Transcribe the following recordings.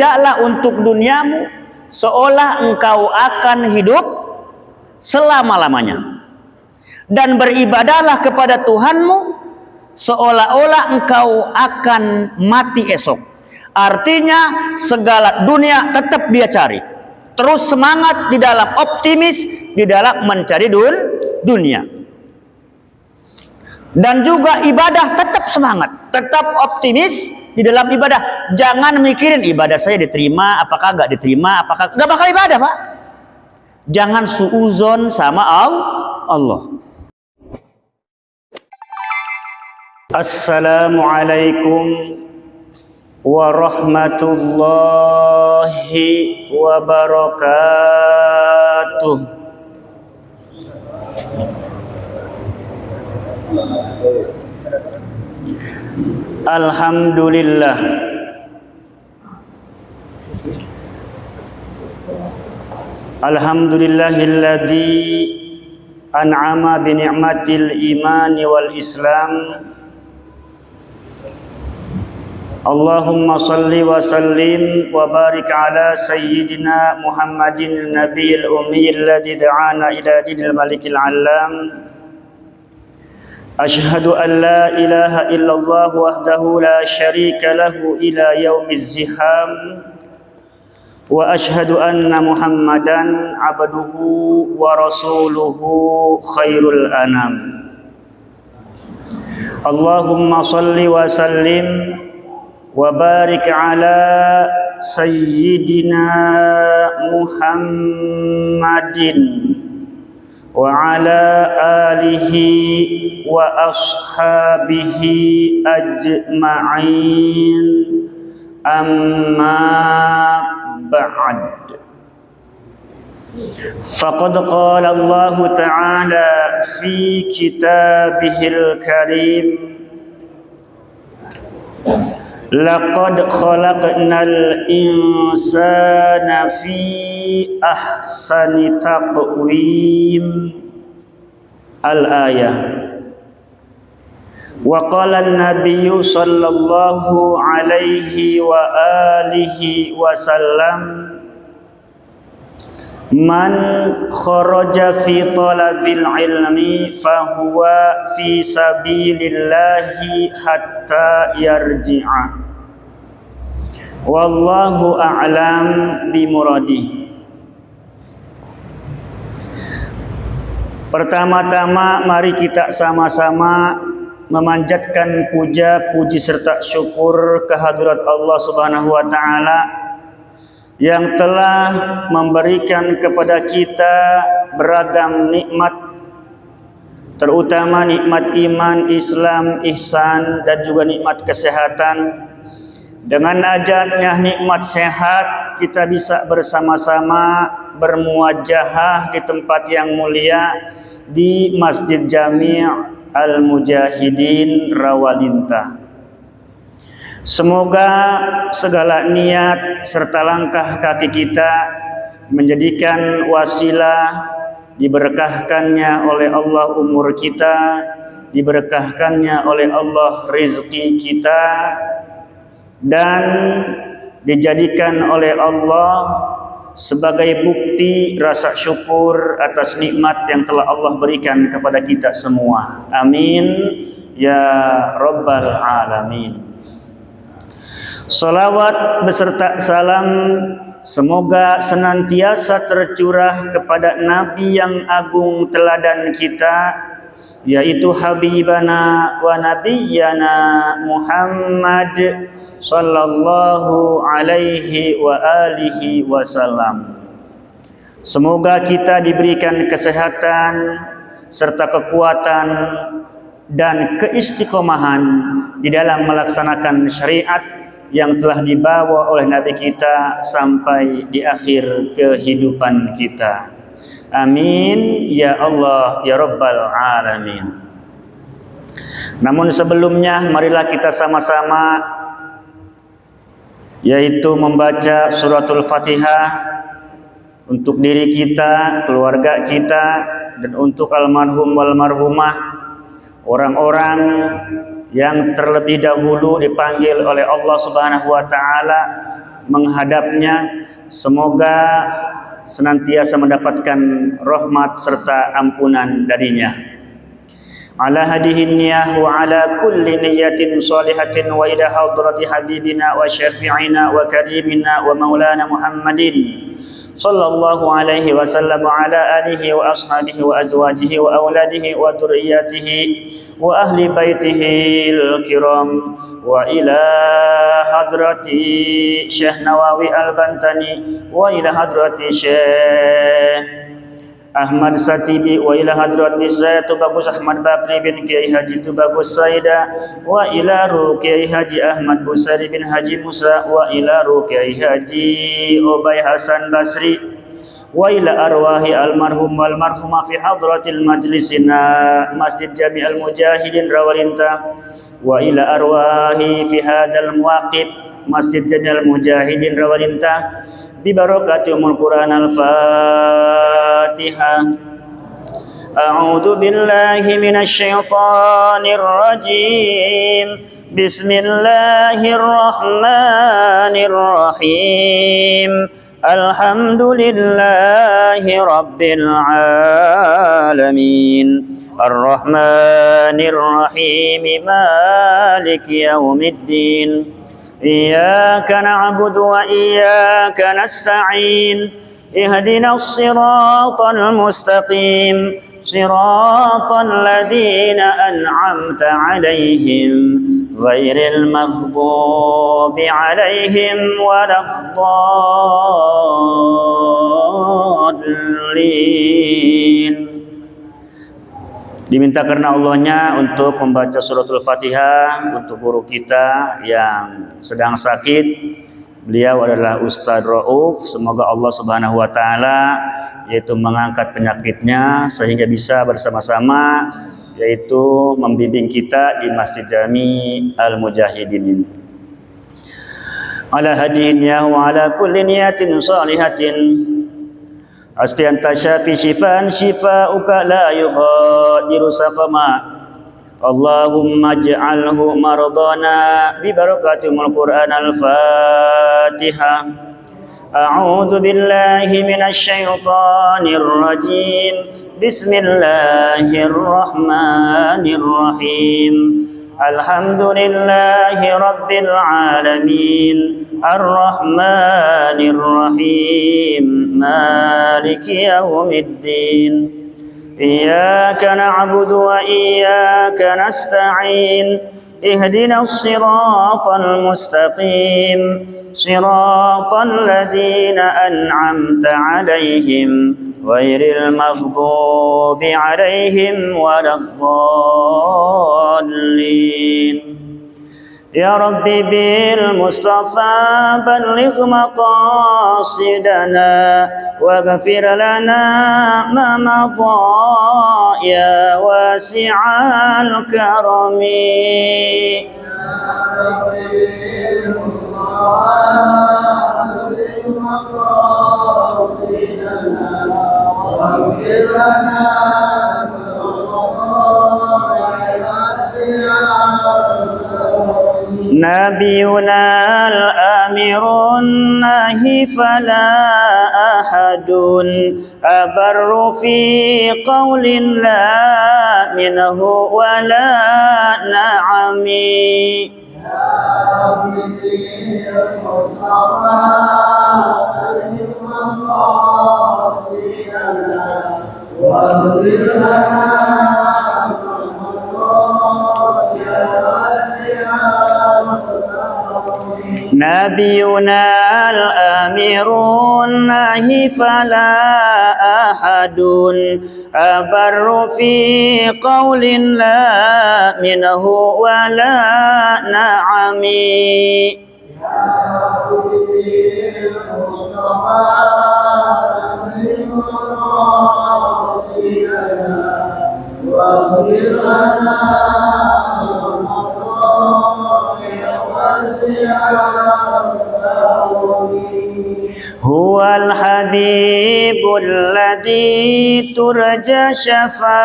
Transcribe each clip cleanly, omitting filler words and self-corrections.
Tidaklah untuk duniamu seolah engkau akan hidup selama-lamanya. Dan beribadahlah kepada Tuhanmu seolah-olah engkau akan mati esok. Artinya segala dunia tetap dia cari. Terus semangat di dalam optimis di dalam mencari dunia. Dan juga ibadah tetap semangat, tetap optimis di dalam ibadah. Jangan mikirin ibadah saya diterima, apakah enggak diterima, apakah enggak bakal ibadah, Pak. Jangan suuzon sama Allah. Assalamualaikum warahmatullahi wabarakatuh. Alhamdulillah. Alhamdulillahilladzi an'ama bi ni'matil iman wal islam. Allahumma salli wa sallim wa barik ala sayyidina Muhammadin nabiyil ummiyil ladzi da'ana ila dinil malikil alam. Ashhadu an la ilaha illallah wahdahu la syarika lahu ila yaumiz ziham. Wa ashhadu anna Muhammadan abduhu wa rasuluhu khairul anam. Allahumma salli wa sallim wa barik ala sayyidina Muhammadin wa ala alihi wa ashabihi ajma'in, amma ba'd. Faqad qala Allah ta'ala fi kitabihil karim, laqad khalaqnal insana fi ahsani taqwim. Al-ayah. Wa qala an-nabiyyu sallallahu alaihi wa alihi wasallam, man kharaja fi talabil ilmi fahuwa fi sabilillahi hatta yarji'a. Wallahu a'lam bimuradi. Pertama-tama mari kita sama-sama memanjatkan puja, puji serta syukur kehadirat Allah Subhanahu wa taala yang telah memberikan kepada kita beragam nikmat, terutama nikmat iman, Islam, ihsan, dan juga nikmat kesehatan. Dengan adanya nikmat sehat, kita bisa bersama-sama bermuajahah di tempat yang mulia di Masjid Jami' Al-Mujahidin Rawalintah. Semoga segala niat serta langkah kaki kita menjadikan wasilah diberkahkannya oleh Allah umur kita, diberkahkannya oleh Allah rizki kita, dan dijadikan oleh Allah sebagai bukti rasa syukur atas nikmat yang telah Allah berikan kepada kita semua. Amin ya rabbal alamin. Salawat beserta salam semoga senantiasa tercurah kepada Nabi yang agung teladan kita, yaitu Habibana wa Nabiyyana Muhammad sallallahu alaihi wa alihi wasallam. Semoga kita diberikan kesehatan serta kekuatan dan keistiqomahan di dalam melaksanakan syariat yang telah dibawa oleh Nabi kita sampai di akhir kehidupan kita. Amin ya Allah ya Rabbal alamin. Namun sebelumnya marilah kita sama-sama yaitu membaca suratul Fatihah untuk diri kita, keluarga kita, dan untuk almarhum wal marhumah, orang-orang yang terlebih dahulu dipanggil oleh Allah Subhanahu wa taala menghadapnya. Semoga senantiasa mendapatkan rahmat serta ampunan darinya. Ala hadihin niyah wa ala kulli niyatin salihatin wa ila hadrati habibina wa syafi'ina wa karimina wa maulana Muhammadin sallallahu alaihi wasallam wa ala alihi wa ashabihi wa azwajihi wa auladihi wa dhurriyyatihi wa ahli baitihi al-kiram wa ila hadrati Syekh Nawawi Al-Bantani wa ila hadrati Syekh Ahmad Satibi wa ila hadrati Sayyid Tubagus Ahmad Bakri bin Kiai Haji Tubagus Saida wa ila ruh Kiai Haji Ahmad Busari bin Haji Musa wa ila ruh Kiai Haji Ubay Hasan Basri wa ila arwahi almarhum wal marhumah fi hadratil majlisina Masjid Jami' al-Mujahidin Rawarinta wa ila arwahi fi hadal muwaqib Masjid Jami' al-Mujahidin Rawarinta bi barakati umul Quran al-Fatihah. A'udzu billahi minasy syaithanir rajim. Bismillahirrahmanirrahim. Alhamdulillahi rabbil alamin. Ar-Rahmanir Rahim. Maliki yaumiddin. إياك نعبد وإياك نستعين اهدنا الصراط المستقيم صراط الذين أنعمت عليهم غير المغضوب عليهم ولا الضالين. Diminta karena Allahnya untuk membaca suratul Fatihah untuk guru kita yang sedang sakit. Beliau adalah Ustadz Rauf. Semoga Allah Subhanahu wa taala yaitu mengangkat penyakitnya sehingga bisa bersama-sama yaitu membimbing kita di Masjid Jami' al-Mujahidin. Ala hadihin ya wa ala kulli niyatin salihatin. Asfi anta syafi shifaan shifauka la yughadiru saqama. Allahumma ij'alhu mardana bi barakatil Qur'an al-Fatihah. A'udzu billahi minasy syaithanir rajim. Bismillahirrahmanirrahim. Alhamdulillahi rabbil alamin. Ar-Rahmanir Rahim. Maliki yaumiddin. Iyyaka na'budu wa iyyaka nasta'in. Ihdinas siratal mustaqim. Siratal ladzina an'amta 'alaihim ghairil maghdubi 'alaihim waladdallin. Ya Rabbi bil Mustafa balligh maqasidana waghfir lana ma madha ya wasi'al karami. Ya Rabbi bil Mustafa balligh maqasidana waghfir lana نبينا الآمر الناهي فلا أحد أبر في قول لا منه ولا نعم. نبينا الآمر الناهي فلا أحد أبر في قول لا منه ولا نعم. هو الحديث الحبيب الذي ترجى شفاعته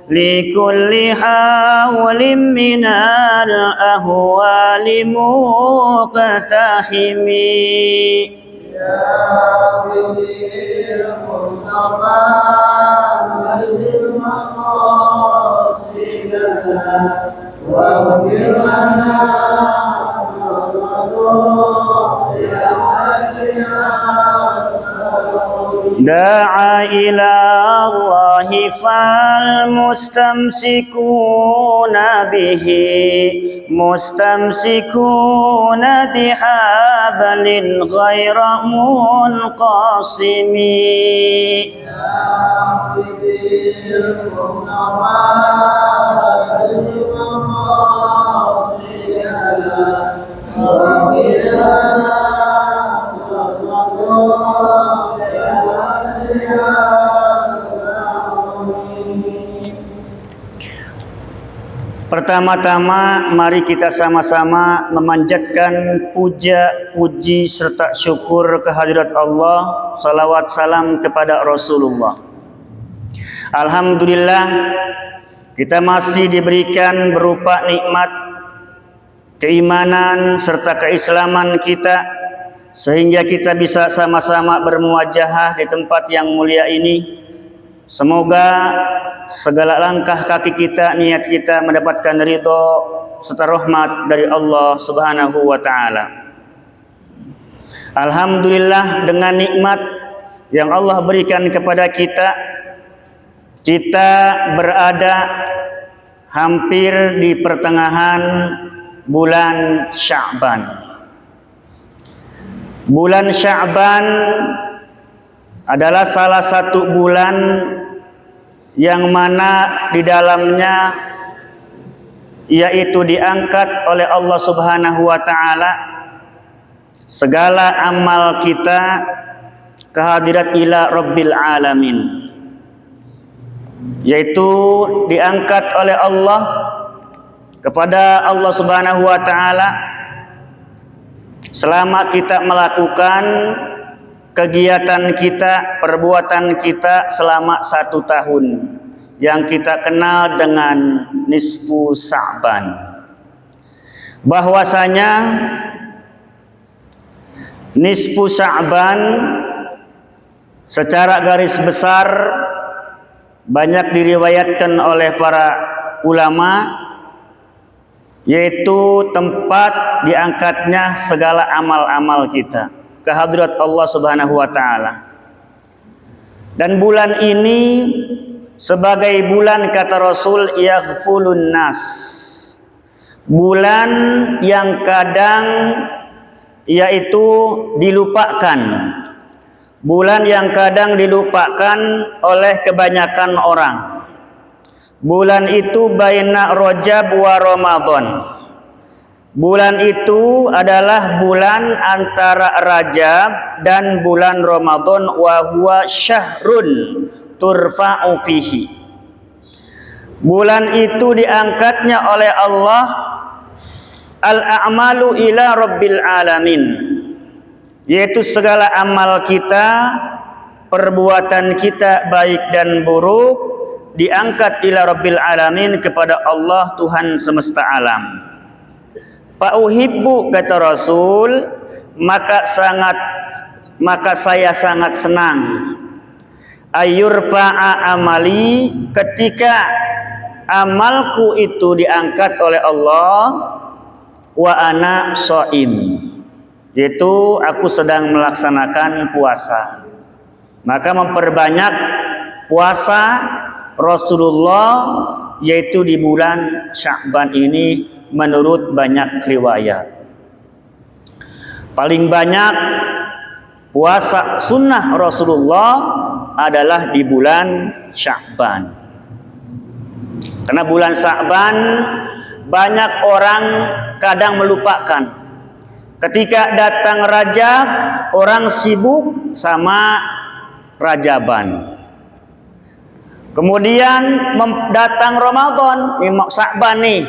لكل حول من الأهوال مقتحم يا عبدي المصطفى مقاصدنا واغفر لنا دعا إلى الله فالمستمسكون به مستمسكون بحبل غير منقسم Pertama-tama mari kita sama-sama memanjatkan puji serta syukur kehadirat Allah, salawat salam kepada Rasulullah. Alhamdulillah kita masih diberikan berupa nikmat keimanan serta keislaman kita sehingga kita bisa sama-sama bermuajahah di tempat yang mulia ini. Semoga segala langkah kaki kita, niat kita mendapatkan ridho serta rahmat dari Allah Subhanahu wa taala. Alhamdulillah dengan nikmat yang Allah berikan kepada kita, kita berada hampir di pertengahan bulan Sya'ban. Bulan Sya'ban adalah salah satu bulan yang mana di dalamnya yaitu diangkat oleh Allah Subhanahu wa taala segala amal kita kehadirat ila Rabbil alamin, yaitu diangkat oleh Allah kepada Allah Subhanahu wa taala selama kita melakukan kegiatan kita, perbuatan kita selama 1 tahun yang kita kenal dengan nisfu Sya'ban. Bahwasanya nisfu Sya'ban secara garis besar banyak diriwayatkan oleh para ulama, yaitu tempat diangkatnya segala amal-amal kita kehadirat Allah Subhanahu wa taala. Dan bulan ini sebagai bulan kata Rasul yaghfulun nas, bulan yang kadang yaitu dilupakan, bulan yang kadang dilupakan oleh kebanyakan orang. Bulan itu baina Rajab wa Ramadan. Bulan itu adalah bulan antara Rajab dan bulan Ramadan, wa huwa syahrun turfa'u fihi. Bulan itu diangkatnya oleh Allah al-a'malu ila Rabbil alamin, yaitu segala amal kita, perbuatan kita baik dan buruk diangkat ila Rabbil alamin kepada Allah Tuhan semesta alam. Fa'uhibbu kata Rasul, maka saya sangat senang ayyurfa'a amali, ketika amalku itu diangkat oleh Allah, wa ana shaim, yaitu aku sedang melaksanakan puasa. Maka memperbanyak puasa Rasulullah yaitu di bulan Sya'ban ini menurut banyak riwayat. Paling banyak puasa sunnah Rasulullah adalah di bulan Sya'ban. Karena bulan Sya'ban banyak orang kadang melupakan. Ketika datang Rajab, orang sibuk sama Rajaban. Kemudian datang Ramadan, Sya'ban nih.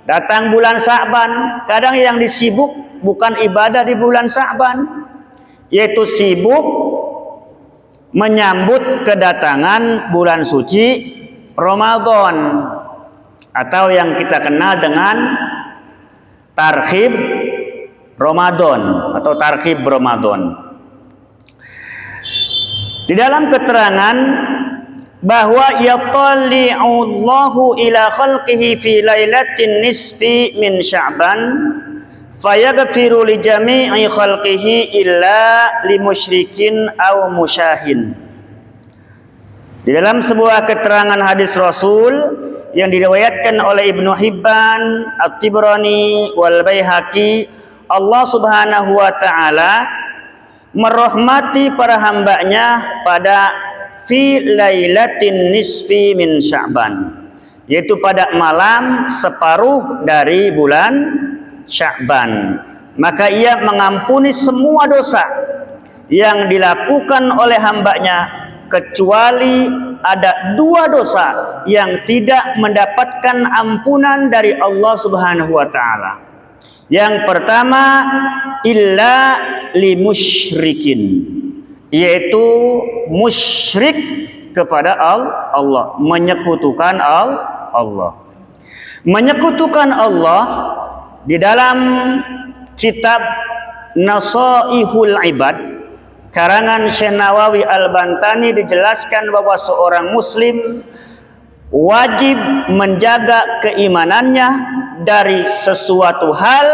Datang bulan Sya'ban, kadang yang disibuk bukan ibadah di bulan Sya'ban. yaitu sibuk menyambut kedatangan bulan suci Ramadan, atau yang kita kenal dengan tarhib Ramadan atau tarhib Ramadan. Di dalam keterangan bahwa yatalli'ullahu ila khalqihi fi lailatin nisfi min Sya'ban fayaghfiru li jami'i khalqihi illa li musyrikin aw musyahin. Di dalam sebuah keterangan hadis Rasul yang diriwayatkan oleh Ibnu Hibban, At-Tibrani wal Baihaqi, Allah Subhanahu wa taala merahmati para hambanya pada fi lailatin nisfi min Sya'ban, yaitu pada malam separuh dari bulan Sya'ban. Maka ia mengampuni semua dosa yang dilakukan oleh hambanya, kecuali ada dua dosa yang tidak mendapatkan ampunan dari Allah Subhanahu wa taala. Yang pertama, illa li musyrikin, yaitu musyrik kepada Allah, menyekutukan Allah. Menyekutukan Allah di dalam kitab Nasaihul Ibad karangan Syekh Nawawi Al-Bantani dijelaskan bahwa seorang muslim wajib menjaga keimanannya dari sesuatu hal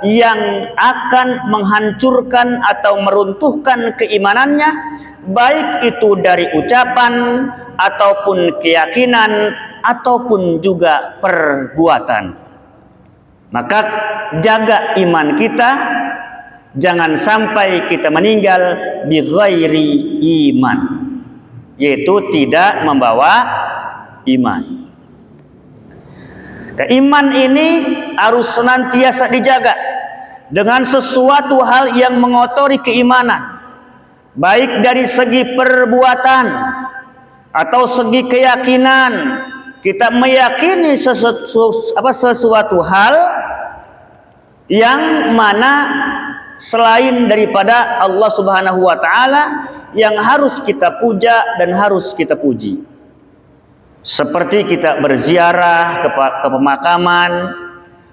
yang akan menghancurkan atau meruntuhkan keimanannya, baik itu dari ucapan ataupun keyakinan ataupun juga perbuatan. Maka jaga iman kita, jangan sampai kita meninggal bi ghairi iman, yaitu tidak membawa iman. Iman ini harus senantiasa dijaga dengan sesuatu hal yang mengotori keimanan, baik dari segi perbuatan atau segi keyakinan. Kita meyakini sesuatu hal yang mana selain daripada Allah Subhanahu wa taala yang harus kita puja dan harus kita puji. Seperti kita berziarah ke pemakaman,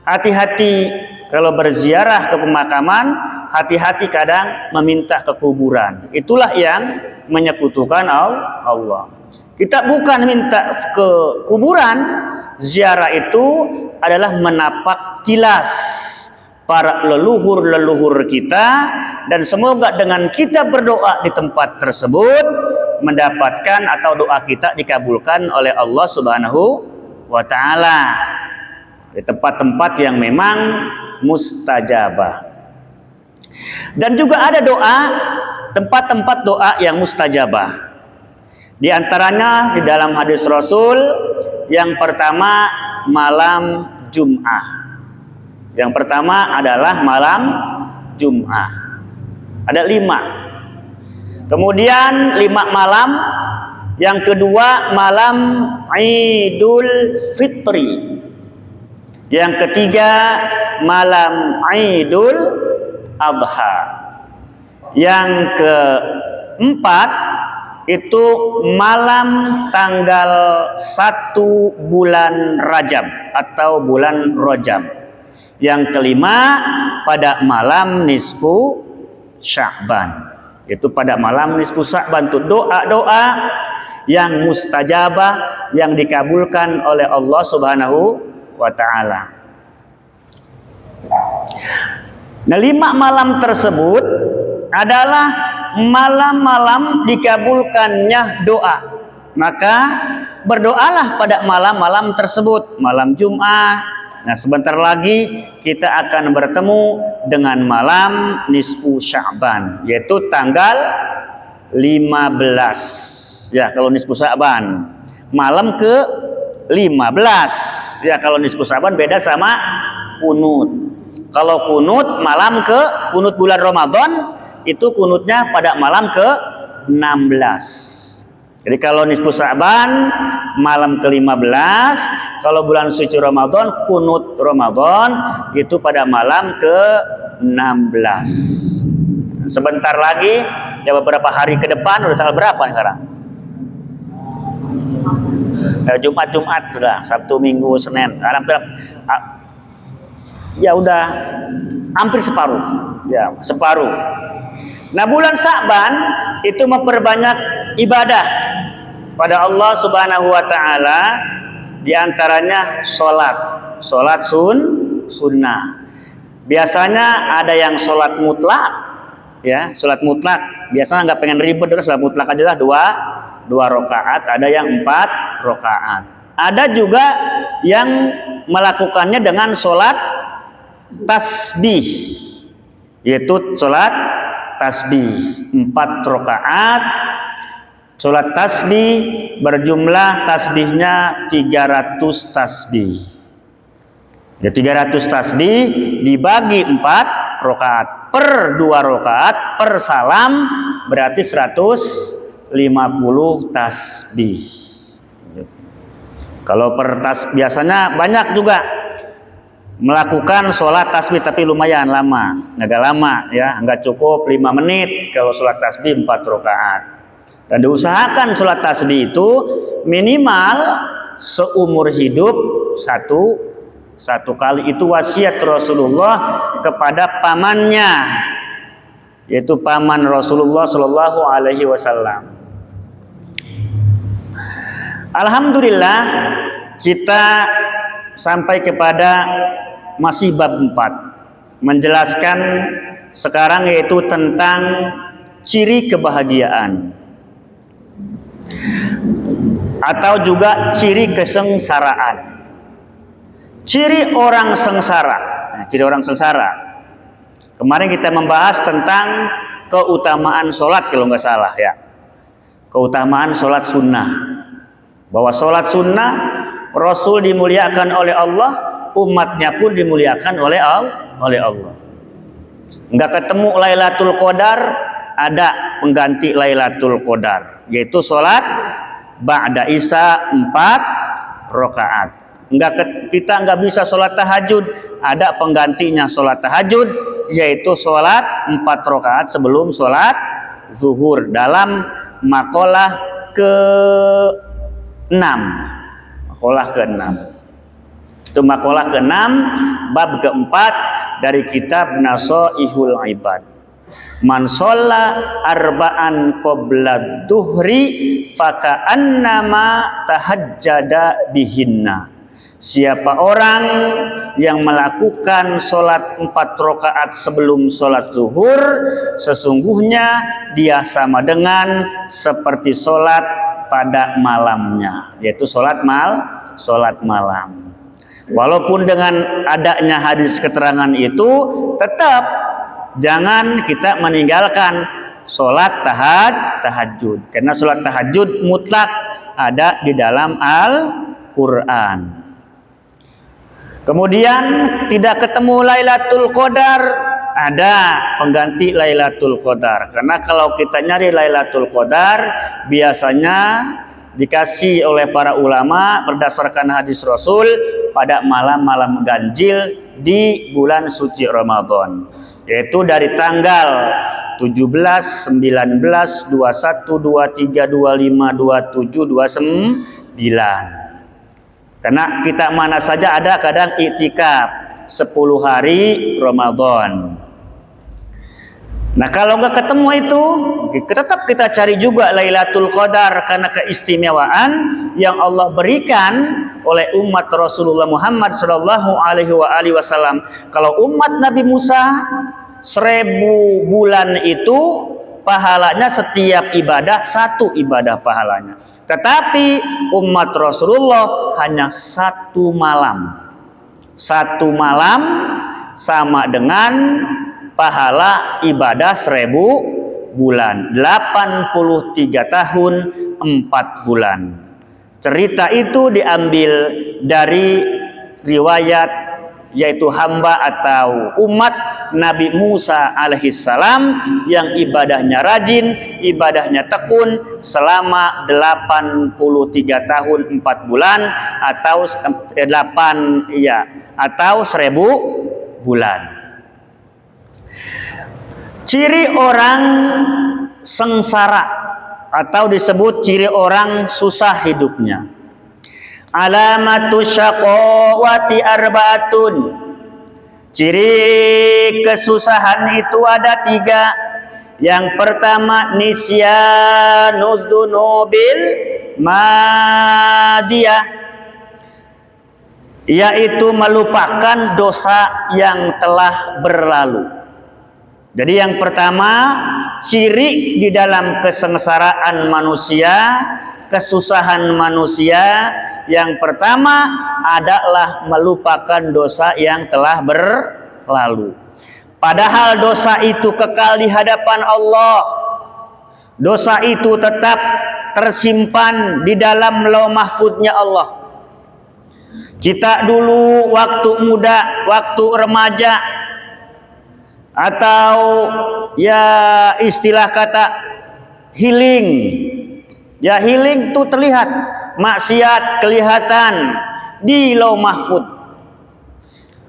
hati-hati kalau berziarah ke pemakaman, hati-hati kadang meminta ke kuburan. Itulah yang menyekutukan Allah. Kita bukan minta ke kuburan, ziarah itu adalah menapak tilas para leluhur-leluhur kita, dan semoga dengan kita berdoa di tempat tersebut mendapatkan atau doa kita dikabulkan oleh Allah Subhanahu wa taala di tempat-tempat yang memang mustajabah. Dan juga ada doa, tempat-tempat doa yang mustajabah. Di antaranya di dalam hadis Rasul, yang pertama malam Jum'ah. Yang pertama adalah malam Jum'ah. Ada 5. Kemudian 5 malam. Yang kedua malam Idul Fitri. Yang ketiga malam Idul Adha. Yang keempat itu malam tanggal 1 bulan Rajab atau bulan Rajab. Yang kelima pada malam nisfu Sya'ban. Itu pada malam nisfu Sya'ban itu doa-doa yang mustajabah yang dikabulkan oleh Allah Subhanahu wa taala. Nah, 5 malam tersebut adalah malam-malam dikabulkannya doa. Maka berdoalah pada malam-malam tersebut, malam Jum'ah. Nah, sebentar lagi kita akan bertemu dengan malam nisfu Sya'ban, yaitu tanggal 15. Ya, kalau nisfu Sya'ban malam ke 15. Ya, kalau nisfu Sya'ban beda sama kunut. Kalau kunut malam ke kunut bulan Ramadan, itu kunutnya pada malam ke-16. Jadi kalau nisfu Sya'ban malam ke-15, kalau bulan suci Ramadan, kunut Ramadan itu pada malam ke-16. Sebentar lagi, ya beberapa hari ke depan, udah tanggal berapa sekarang? Jumat sudah, Sabtu, Minggu, Senin. Ya udah hampir separuh. Ya, separuh. Nah, bulan Sa'ban itu memperbanyak ibadah pada Allah Subhanahu wa taala, di antaranya salat sunnah. Biasanya ada yang salat mutlak, ya, salat mutlak. Biasanya nggak pengen ribet, udah salat mutlak aja lah, dua rakaat. Ada yang 4 rakaat. Ada juga yang melakukannya dengan salat tasbih, yaitu salat tasbih 4 rakaat. Salat tasbih berjumlah tasbihnya 300 tasbih. Ya, 300 tasbih dibagi 4 rakaat per 2 rakaat per salam berarti 150 tasbih. Kalau per biasanya banyak juga melakukan sholat tasbih, tapi lumayan lama, agak lama ya, nggak cukup 5 menit kalau sholat tasbih 4 rakaat. Dan diusahakan sholat tasbih itu minimal seumur hidup satu kali. Itu wasiat Rasulullah kepada pamannya, yaitu paman Rasulullah Shallallahu Alaihi Wasallam. Alhamdulillah, kita sampai kepada masih bab 4, menjelaskan sekarang yaitu tentang ciri kebahagiaan atau juga ciri kesengsaraan. Ciri orang sengsara. Nah, ciri orang sengsara. Kemarin kita membahas tentang keutamaan sholat, kalau nggak salah ya. Keutamaan sholat sunnah. Bahwa sholat sunnah Rasul dimuliakan oleh Allah, umatnya pun dimuliakan oleh Allah. Nggak ketemu Lailatul Qadar, ada pengganti Lailatul Qadar, yaitu sholat ba'da Isya 4 rakaat. Kita nggak bisa sholat tahajud, ada penggantinya sholat tahajud, yaitu sholat 4 rakaat sebelum sholat zuhur, dalam makalah ke-6. Makalah ke-6 itu makalah ke-6 bab ke-4 dari kitab Nasaihul Ibad. Man sholla arba'an qabla duhri faka'annama tahajjada bihinna. Siapa orang yang melakukan sholat 4 rakaat sebelum sholat zuhur, sesungguhnya dia sama dengan seperti sholat pada malamnya, yaitu sholat malam. Walaupun dengan adanya hadis keterangan itu, tetap jangan kita meninggalkan sholat tahajud, karena sholat tahajud mutlak ada di dalam Al-Quran. Kemudian tidak ketemu Lailatul Qadar, ada pengganti Lailatul Qadar. Karena kalau kita nyari Lailatul Qadar, biasanya dikasih oleh para ulama berdasarkan hadis Rasul pada malam-malam ganjil di bulan suci Ramadan, yaitu dari tanggal 17, 19, 21, 23, 25, 27, 29. Karena kita mana saja ada kadang iktikaf 10 hari Ramadan. Nah, kalau nggak ketemu itu, tetap kita cari juga Lailatul Qadar, karena keistimewaan yang Allah berikan oleh umat Rasulullah Muhammad Shallallahu Alaihi Wasallam. Kalau umat Nabi Musa 1000 bulan itu pahalanya setiap ibadah 1 ibadah pahalanya. Tetapi umat Rasulullah hanya 1 malam. 1 malam sama dengan pahala ibadah 1000 bulan. 83 tahun 4 bulan. Cerita itu diambil dari riwayat, yaitu hamba atau umat Nabi Musa alaihissalam yang ibadahnya rajin, ibadahnya tekun selama 83 tahun 4 bulan atau 1000 bulan. Ciri orang sengsara atau disebut ciri orang susah hidupnya. Alamatu syaqawati arba'atun. Ciri kesusahan itu ada 3. Yang pertama nisyanudz dzunubil madiyah, yaitu melupakan dosa yang telah berlalu. Jadi yang pertama, ciri di dalam kesengsaraan manusia, kesusahan manusia, yang pertama adalah melupakan dosa yang telah berlalu. Padahal dosa itu kekal di hadapan Allah. Dosa itu tetap tersimpan di dalam lauh mahfudnya Allah. Kita dulu waktu muda, waktu remaja, atau ya istilah kata healing. Ya healing itu terlihat, maksiat kelihatan di lauh mahfud.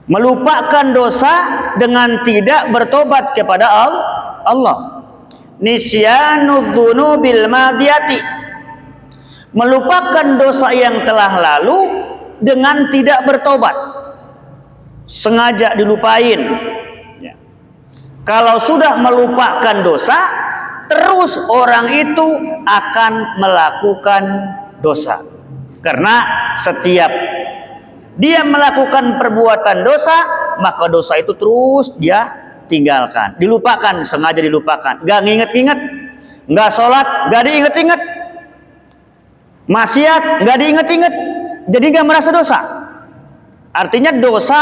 Melupakan dosa dengan tidak bertobat kepada Allah. Nisyanudz dzunubil madiyati, melupakan dosa yang telah lalu dengan tidak bertobat, sengaja dilupain. Kalau sudah melupakan dosa, terus orang itu akan melakukan dosa. Karena setiap dia melakukan perbuatan dosa, maka dosa itu terus dia tinggalkan, dilupakan, sengaja dilupakan, gak nginget-inget, gak sholat, gak diinget-inget, maksiat gak diinget-inget, jadi gak merasa dosa. Artinya dosa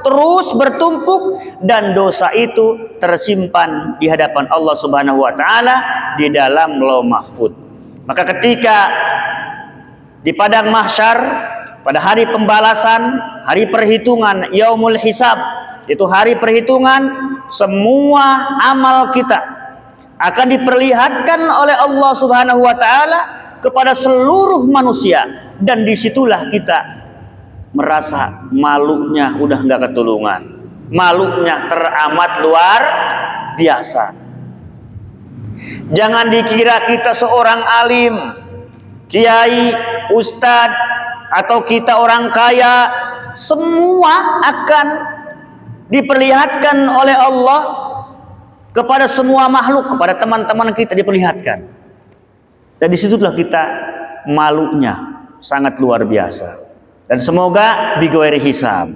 terus bertumpuk dan dosa itu tersimpan di hadapan Allah Subhanahu wa taala di dalam lauh mahfud. Maka ketika di padang mahsyar pada hari pembalasan, hari perhitungan, yaumul hisab, itu hari perhitungan, semua amal kita akan diperlihatkan oleh Allah Subhanahu wa taala kepada seluruh manusia, dan disitulah kita merasa malunya udah nggak ketulungan, malunya teramat luar biasa. Jangan dikira kita seorang alim, kiai, ustadz, atau kita orang kaya, semua akan diperlihatkan oleh Allah kepada semua makhluk, kepada teman-teman kita diperlihatkan. Dan disitulah kita malunya sangat luar biasa. Dan semoga bighairi hisab,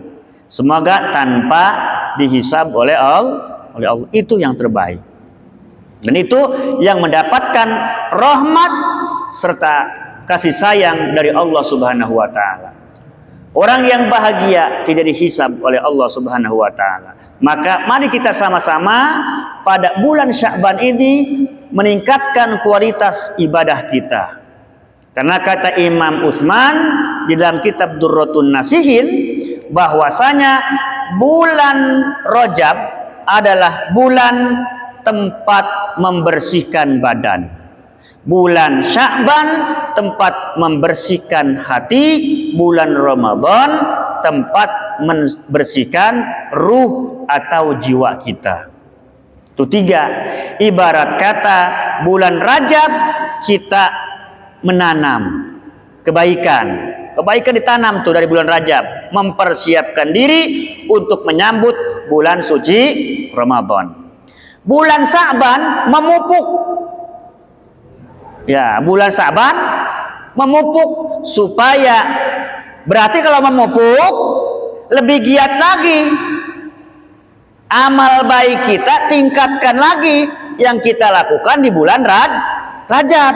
semoga tanpa dihisab oleh Allah. Itu yang terbaik. Dan itu yang mendapatkan rahmat serta kasih sayang dari Allah Subhanahu wa taala. Orang yang bahagia tidak dihisab oleh Allah Subhanahu wa taala. Maka mari kita sama-sama pada bulan Sya'ban ini meningkatkan kualitas ibadah kita. Karena kata Imam Utsman di dalam kitab Durratun Nasihin bahwasanya bulan Rajab adalah bulan tempat membersihkan badan. Bulan Sya'ban tempat membersihkan hati. Bulan Ramadan tempat membersihkan ruh atau jiwa kita. Itu 3. Ibarat kata bulan Rajab kita menanam kebaikan. Kebaikan ditanam tuh dari bulan Rajab, mempersiapkan diri untuk menyambut bulan suci Ramadan. Bulan Sya'ban memupuk. Ya, bulan Sya'ban memupuk supaya, berarti kalau memupuk lebih giat lagi. Amal baik kita tingkatkan lagi yang kita lakukan di bulan Rajab.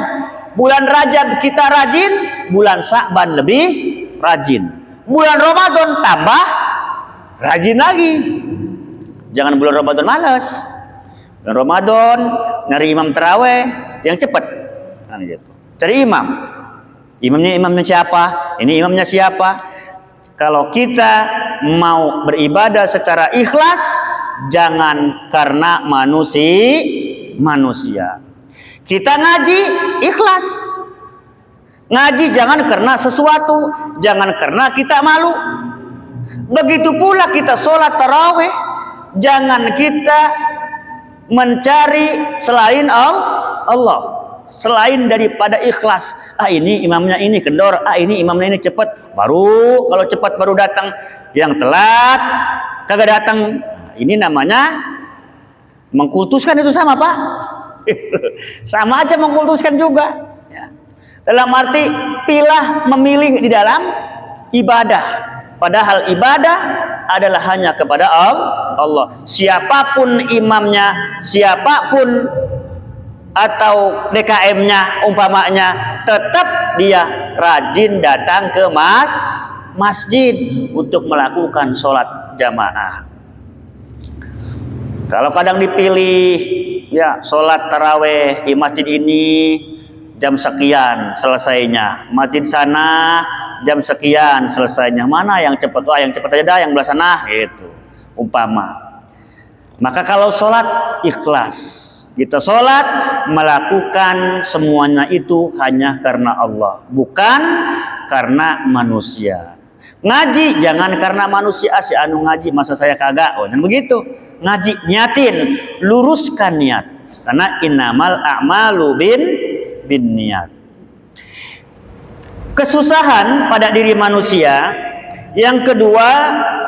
Bulan Rajab kita rajin, bulan Sya'ban lebih rajin. Bulan Ramadan tambah rajin lagi. Jangan bulan Ramadan malas. Bulan Ramadan nyari imam taraweh yang cepat. Nah, gitu. Cari imam. Imamnya siapa? Ini imamnya siapa? Kalau kita mau beribadah secara ikhlas, jangan karena manusia. Kita ngaji ikhlas. Ngaji jangan karena sesuatu, jangan karena kita malu. Begitu pula kita sholat tarawih, jangan kita mencari selain Allah, selain daripada ikhlas. Ini imamnya ini kendor, ini imamnya ini cepat. Baru kalau cepat baru datang, yang telat kagak datang. Ini namanya mengkultuskan. Itu sama, Pak. Sama aja mengkultuskan juga. Ya. Dalam arti memilih di dalam ibadah. Padahal ibadah adalah hanya kepada Allah. Siapapun imamnya, siapapun atau DKM-nya umpamanya, tetap dia rajin datang ke masjid untuk melakukan sholat jamaah. Kalau kadang dipilih, ya sholat taraweh di masjid ini jam sekian selesainya, masjid sana jam sekian selesainya, mana yang cepat? Yang cepat aja dah, yang belah sana, gitu umpama. Maka kalau sholat ikhlas, kita sholat melakukan semuanya itu hanya karena Allah, bukan karena manusia. Ngaji jangan karena manusia, si anu ngaji masa saya kagak, dan begitu. Ngaji niatin, luruskan niat, karena innamal a'malu bin niat. Kesusahan pada diri manusia yang kedua,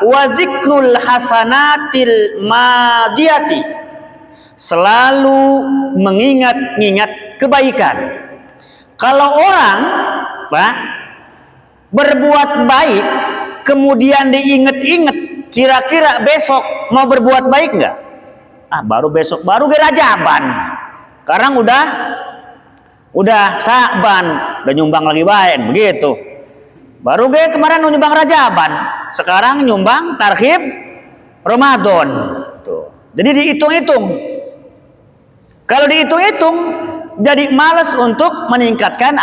wa dzikrul hasanatil madiyati, selalu mengingat-ingat kebaikan. Kalau orang, Pak, berbuat baik kemudian diingat-ingat, kira-kira besok mau berbuat baik nggak? Baru besok, baru gerajaban. Sekarang udah Sa'ban, udah nyumbang lagi baik, begitu. Baru kemarin nyumbang Rajaban, sekarang nyumbang Tarhib Ramadan. Tuh. Jadi dihitung-hitung. Kalau dihitung-hitung, jadi malas untuk meningkatkan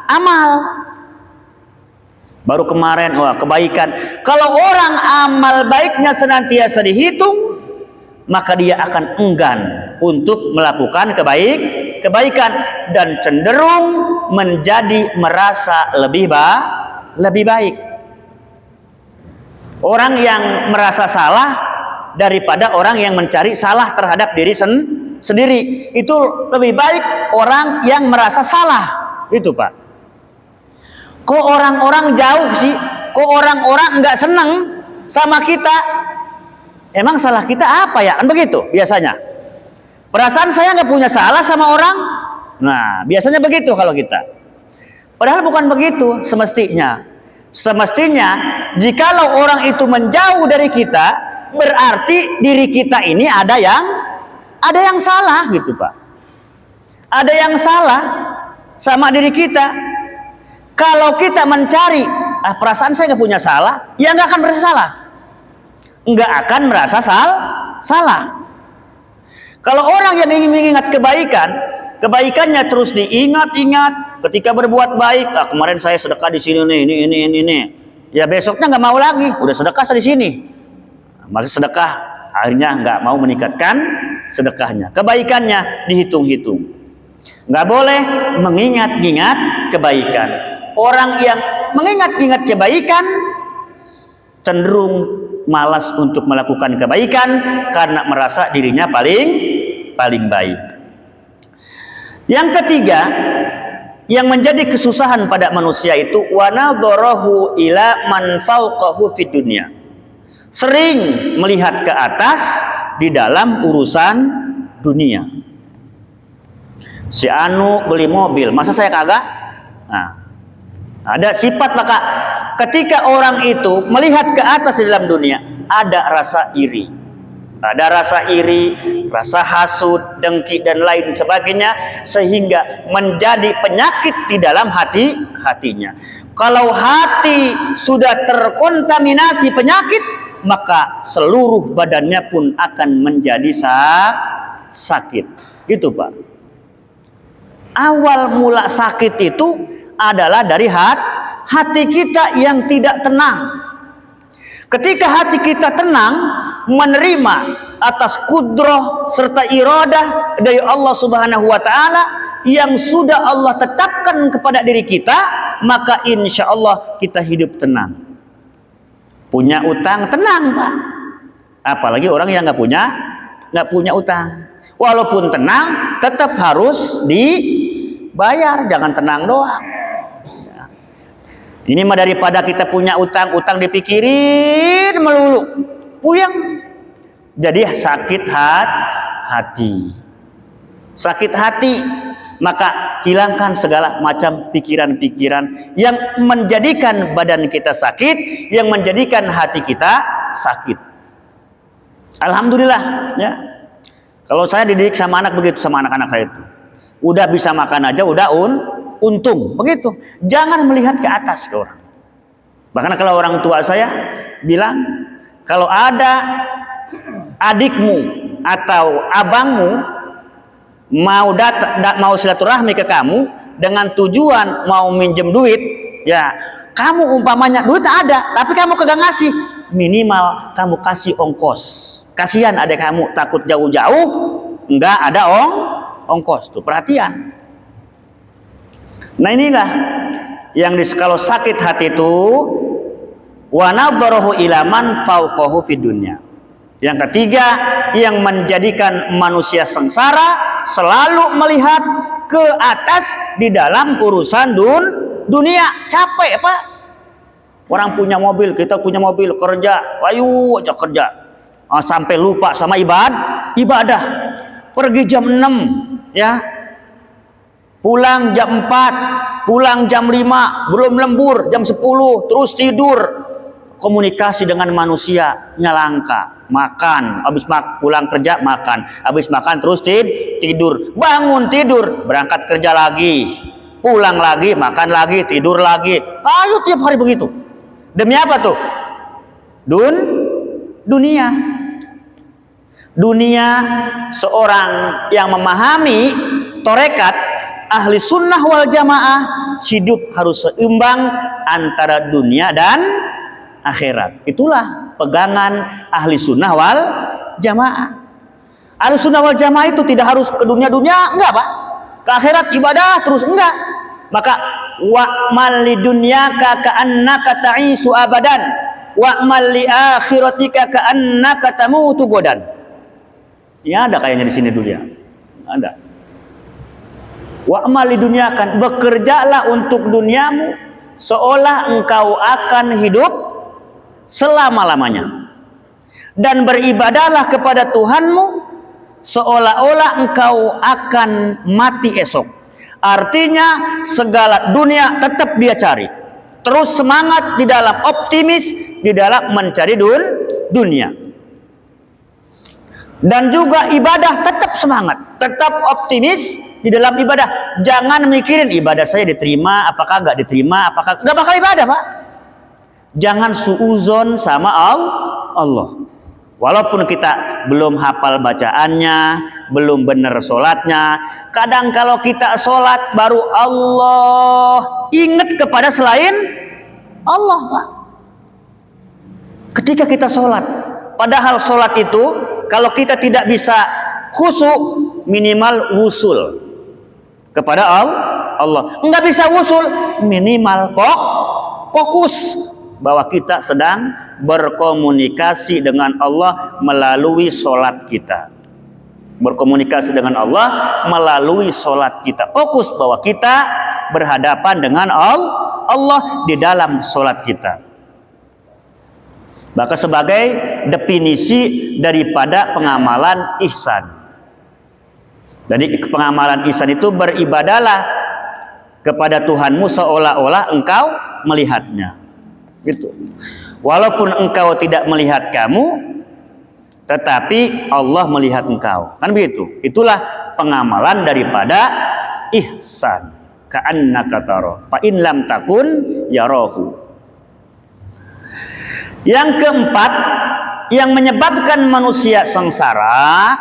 amal. Baru kemarin, kebaikan. Kalau orang amal baiknya senantiasa dihitung, maka dia akan enggan untuk melakukan kebaikan dan cenderung menjadi merasa lebih baik. Orang yang merasa salah daripada orang yang mencari salah terhadap diri sendiri, itu lebih baik orang yang merasa salah. Itu, Pak. Kok orang-orang jauh sih? Kok orang-orang nggak seneng sama kita? Emang salah kita apa ya? Kan begitu biasanya. Perasaan saya nggak punya salah sama orang. Nah, biasanya begitu kalau kita. Padahal bukan begitu semestinya. Semestinya, jikalau orang itu menjauh dari kita, berarti diri kita ini ada yang salah, gitu, Pak. Ada yang salah sama diri kita. Kalau kita mencari, perasaan saya nggak punya salah, ya nggak akan merasa salah. Nggak akan merasa salah. Kalau orang yang ingin mengingat kebaikannya terus diingat-ingat. Ketika berbuat baik, kemarin saya sedekah di sini nih, ini. Ya besoknya nggak mau lagi, udah sedekah di sini. Masih sedekah, akhirnya nggak mau meningkatkan sedekahnya. Kebaikannya dihitung-hitung. Nggak boleh mengingat-ingat kebaikan. Orang yang mengingat-ingat kebaikan cenderung malas untuk melakukan kebaikan karena merasa dirinya paling baik. Yang ketiga, yang menjadi kesusahan pada manusia itu wa nadharahu ila man fawqahu fid dunya. Sering melihat ke atas di dalam urusan dunia. Si anu beli mobil, masa saya kagak? Ada sifat, maka ketika orang itu melihat ke atas di dalam dunia, ada rasa iri. Ada rasa iri, rasa hasud, dengki dan lain sebagainya, sehingga menjadi penyakit di dalam hatinya. Kalau hati sudah terkontaminasi penyakit, maka seluruh badannya pun akan menjadi sakit. Gitu, Pak. Awal mula sakit itu adalah dari hati kita yang tidak tenang. Ketika hati kita tenang, menerima atas kudrah serta iradah dari Allah Subhanahu wa Ta'ala yang sudah Allah tetapkan kepada diri kita, maka insya Allah kita hidup tenang. Punya utang tenang, Pak. Apalagi orang yang nggak punya utang. Walaupun tenang, tetap harus dibayar, jangan tenang doang. Ini mah daripada kita punya utang dipikirin melulu, puyeng. Jadi sakit hati. Sakit hati, maka hilangkan segala macam pikiran-pikiran yang menjadikan badan kita sakit, yang menjadikan hati kita sakit. Alhamdulillah ya. Kalau saya dididik sama anak begitu, sama anak-anak saya itu. Udah bisa makan aja udah untung, begitu. Jangan melihat ke atas ke orang. Bahkan kalau orang tua saya bilang, kalau ada adikmu atau abangmu mau silaturahmi ke kamu dengan tujuan mau minjem duit, ya kamu umpamanya duit ada, tapi kamu kagak ngasih, minimal kamu kasih ongkos. Kasihan adek kamu takut jauh-jauh, enggak ada ongkos tuh, perhatian. Nah inilah yang kalau sakit hati itu wa nadharahu ila man fawqahu fid dunya. Yang ketiga, yang menjadikan manusia sengsara selalu melihat ke atas di dalam urusan dunia. Capek Pak. Orang punya mobil, kita punya mobil, kerja, ayo aja kerja. Sampai lupa sama ibadah. Pergi jam 6 ya. Pulang jam 4, pulang jam 5, belum lembur, jam 10, terus tidur. Komunikasi dengan manusia langka. Makan, habis pulang kerja makan, habis makan terus tidur. Bangun tidur, berangkat kerja lagi, pulang lagi, makan lagi, tidur lagi. Ayo tiap hari begitu. Demi apa tuh? Dunia. Dunia, seorang yang memahami torekat ahli sunnah wal jamaah, hidup harus seimbang antara dunia dan akhirat. Itulah pegangan ahli sunnah wal jamaah. Ahli sunnah wal jamaah itu tidak harus ke dunia-dunia, enggak Pak. Ke akhirat ibadah terus, enggak. Maka wa'mal li dunyaka ka'annaka ta'isu abadan, wa'mal li akhiratika ka'annaka tamutu godan. Ya ada kayaknya di sini dulu ya. Ada. Wa'mal li dunyakan, bekerjalah untuk duniamu seolah engkau akan hidup selama-lamanya, dan beribadahlah kepada Tuhanmu seolah-olah engkau akan mati esok. Artinya segala dunia tetap dia cari, terus semangat di dalam, optimis di dalam mencari dunia, dan juga ibadah tetap semangat, tetap optimis di dalam ibadah. Jangan mikirin ibadah saya diterima apakah nggak diterima, apakah nggak bakal ibadah Pak. Jangan suuzon sama Allah. Walaupun kita belum hafal bacaannya, belum benar sholatnya, kadang kalau kita sholat baru Allah, ingat kepada selain Allah Pak. Ketika kita sholat, padahal sholat itu kalau kita tidak bisa khusyuk, minimal wusul kepada Allah. Enggak bisa wusul, minimal fokus bahwa kita sedang berkomunikasi dengan Allah melalui sholat kita. Berkomunikasi dengan Allah melalui sholat kita. Fokus bahwa kita berhadapan dengan Allah di dalam sholat kita. Maka sebagai definisi daripada pengamalan ihsan. Jadi pengamalan ihsan itu beribadahlah kepada Tuhanmu seolah-olah engkau melihatnya. Gitu. Walaupun engkau tidak melihat kamu, tetapi Allah melihat engkau. Kan begitu. Itulah pengamalan daripada ihsan. Ka'annaka tara, fa in lam takun yarahu. Yang keempat, yang menyebabkan manusia sengsara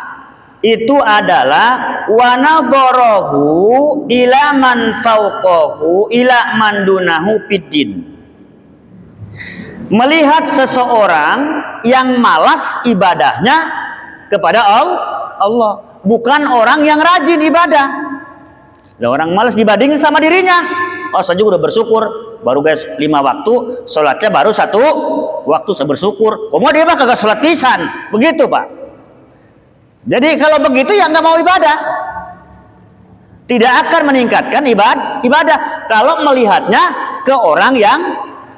itu adalah wa nadharahu ila man fawqahu ila man dunahu fiddin. Melihat seseorang yang malas ibadahnya kepada Allah, bukan orang yang rajin ibadah. Lah orang malas dibandingin sama dirinya. Oh saya juga udah bersyukur, baru guys 5 waktu, sholatnya baru 1 waktu, saya bersyukur. Kok mau dia mah kagak sholat pisan, begitu Pak. Jadi kalau begitu ya nggak mau ibadah, tidak akan meningkatkan ibadah kalau melihatnya ke orang yang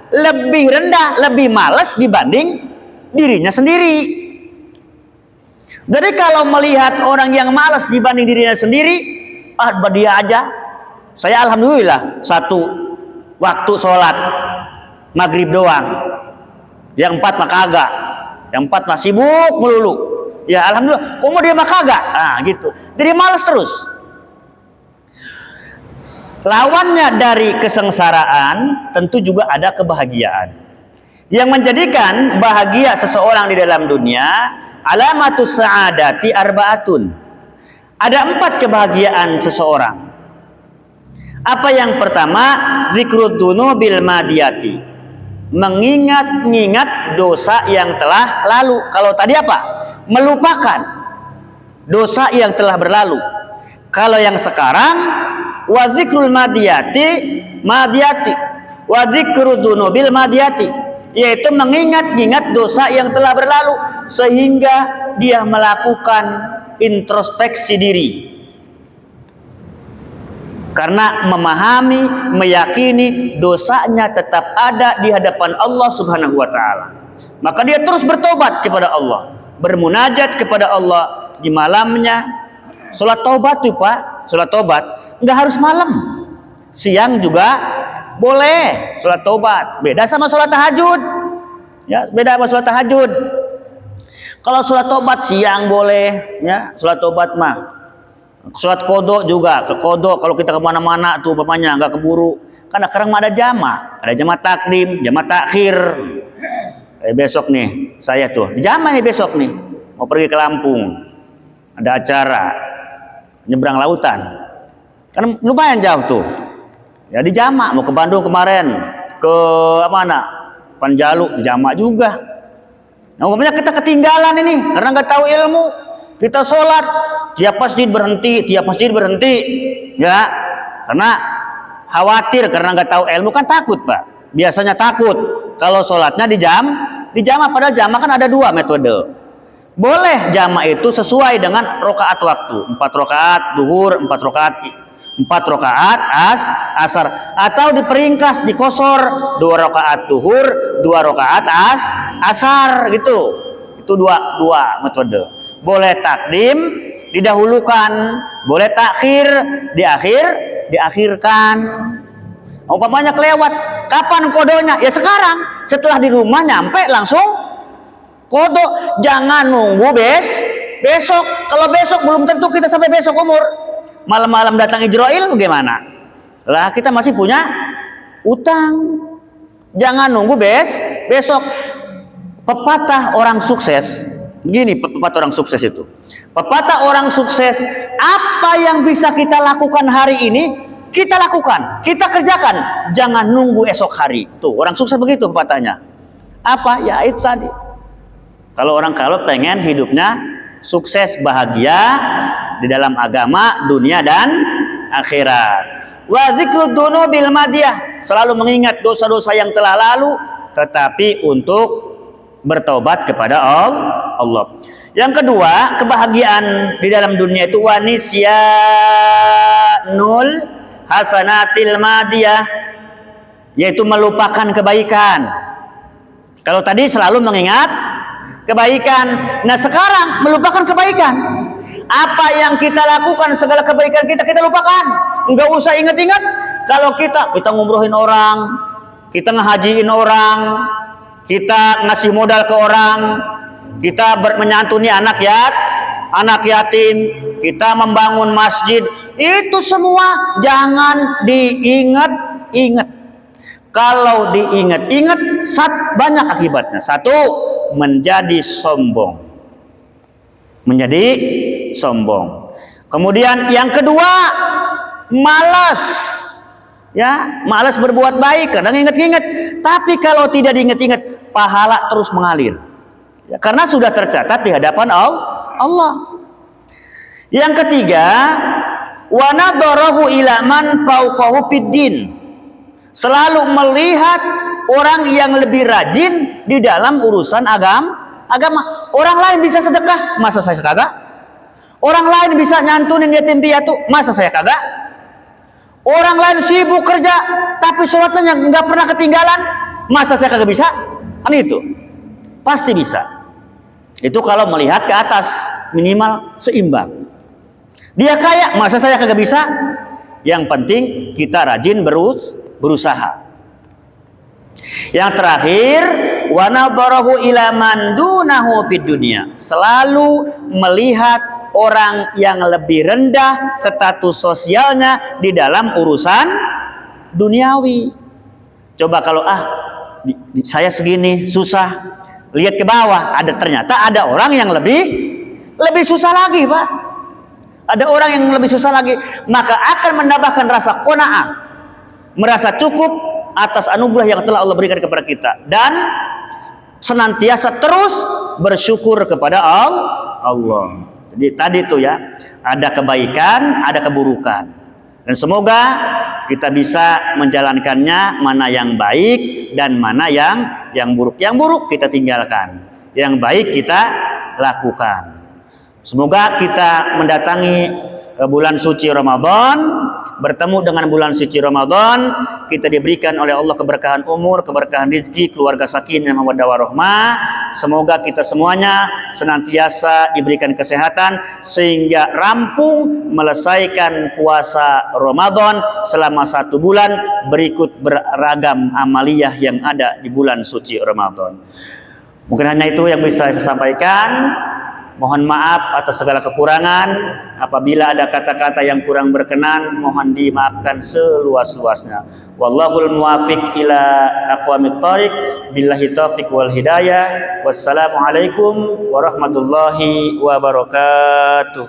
lebih rendah, lebih malas dibanding dirinya sendiri. Jadi kalau melihat orang yang malas dibanding dirinya sendiri, dia aja. Saya alhamdulillah satu waktu sholat maghrib doang, yang 4 mah kagak, yang 4 mah sibuk melulu. Ya alhamdulillah, kok mau dia mah kagak? Nah gitu. Jadi malas terus. Lawannya dari kesengsaraan tentu juga ada kebahagiaan. Yang menjadikan bahagia seseorang di dalam dunia, alamatus sa'adati arba'atun. Ada 4 kebahagiaan seseorang. Apa yang pertama? Zikrud dunubil madiyati. Mengingat-ingat dosa yang telah lalu. Kalau tadi apa? Melupakan dosa yang telah berlalu. Kalau yang sekarang wa zikrul madiyati wa zikrud dunubil madiyati, yaitu mengingat-ingat dosa yang telah berlalu sehingga dia melakukan introspeksi diri. Karena memahami, meyakini dosanya tetap ada di hadapan Allah Subhanahu wa taala. Maka dia terus bertobat kepada Allah, bermunajat kepada Allah di malamnya. Salat taubat tuh Pak, salat taubat nggak harus malam, siang juga boleh salat taubat. Beda sama salat tahajud, ya beda sama salat tahajud. Kalau salat taubat siang boleh, ya salat taubat mah. Salat kodok juga, ke kodok kalau kita kemana-mana tuh umpamanya nggak keburu, karena sekarang ada jama takdim, jama takhir. Besok nih saya tuh di jama nih, besok nih mau pergi ke Lampung, ada acara nyebrang lautan, kan lumayan jauh tuh. Ya di jama, mau ke Bandung kemarin, ke mana? Panjalu, jama juga. Nah umpamanya kita ketinggalan ini karena nggak tahu ilmu, kita sholat tiap masjid berhenti, ya karena khawatir, karena nggak tahu ilmu kan takut Pak. Biasanya takut kalau sholatnya di jama, padahal jama kan ada 2 metode. Boleh jama itu sesuai dengan rokaat waktu, 4 rokaat duhur, 4 rokaat asar, atau diperingkas, dikosor 2 rokaat duhur, 2 rokaat asar gitu. Itu dua metode. Boleh takdim, didahulukan, boleh takhir, diakhirkan. Umpamanya kelewat, kapan kodonya? Ya sekarang, setelah di rumah nyampe langsung kodok. Jangan nunggu besok. Kalau besok belum tentu kita sampai besok umur. Malam-malam datang Ijrail bagaimana? Lah kita masih punya utang. Jangan nunggu besok. Pepatah orang sukses, gini pepatah orang sukses itu. Pepatah orang sukses, apa yang bisa kita lakukan hari ini kita lakukan, kita kerjakan, jangan nunggu esok hari. Tuh orang sukses begitu pepatahnya. Apa? Ya itu tadi. Kalau pengen hidupnya sukses, bahagia di dalam agama, dunia dan akhirat. Wa zikrud dunubil madiyah, selalu mengingat dosa-dosa yang telah lalu, tetapi untuk bertobat kepada Allah. Yang kedua, kebahagiaan di dalam dunia itu wanisyanul hasanatil madiyah, yaitu melupakan kebaikan. Kalau tadi selalu mengingat kebaikan, nah sekarang melupakan kebaikan. Apa yang kita lakukan, segala kebaikan kita lupakan. Enggak usah ingat-ingat. Kalau kita ngumrohin orang, kita ngehajiin orang, kita ngasih modal ke orang, kita menyantuni anak yatim, kita membangun masjid, itu semua jangan diingat-ingat. Kalau diingat-ingat, banyak akibatnya. Satu, menjadi sombong. Kemudian yang kedua, malas. Ya, malas berbuat baik, kadang ingat-ingat. Tapi kalau tidak diingat-ingat, pahala terus mengalir. Ya, karena sudah tercatat di hadapan Allah. Yang ketiga, wa nadharahu ila man fawqahu fiddin. Selalu melihat orang yang lebih rajin di dalam urusan agama. Orang lain bisa sedekah, masa saya kagak? Orang lain bisa nyantunin yatim piatu, masa saya kagak? Orang lain sibuk kerja, tapi sholatnya nggak pernah ketinggalan, masa saya kagak bisa? Kan itu, pasti bisa. Itu kalau melihat ke atas, minimal seimbang. Dia kaya, masa saya kagak bisa? Yang penting kita rajin berusaha. Yang terakhir, wa nadharahu ila man dunahu fid dunya. Selalu melihat orang yang lebih rendah status sosialnya di dalam urusan duniawi. Coba kalau saya segini susah, lihat ke bawah, ternyata ada orang yang lebih susah lagi, Pak. Ada orang yang lebih susah lagi, maka akan menambahkan rasa qanaah, merasa cukup atas anugerah yang telah Allah berikan kepada kita, dan senantiasa terus bersyukur kepada Allah. Jadi tadi itu ya, ada kebaikan, ada keburukan, dan semoga kita bisa menjalankannya, mana yang baik dan mana yang buruk. Yang buruk kita tinggalkan, yang baik kita lakukan. Semoga kita mendatangi bulan suci Ramadan, bertemu dengan bulan suci Ramadan, kita diberikan oleh Allah keberkahan umur, keberkahan rezeki, keluarga sakinah mawaddah warahmah. Semoga kita semuanya senantiasa diberikan kesehatan sehingga rampung melesaikan puasa Ramadan selama 1 bulan berikut beragam amaliyah yang ada di bulan suci Ramadan. Mungkin hanya itu yang bisa saya sampaikan. Mohon maaf atas segala kekurangan. Apabila ada kata-kata yang kurang berkenan, mohon dimaafkan seluas-luasnya. Wallahul muwaffiq ila aqwamit thoriq. Billahi taufiq wal hidayah. Wassalamualaikum warahmatullahi wabarakatuh.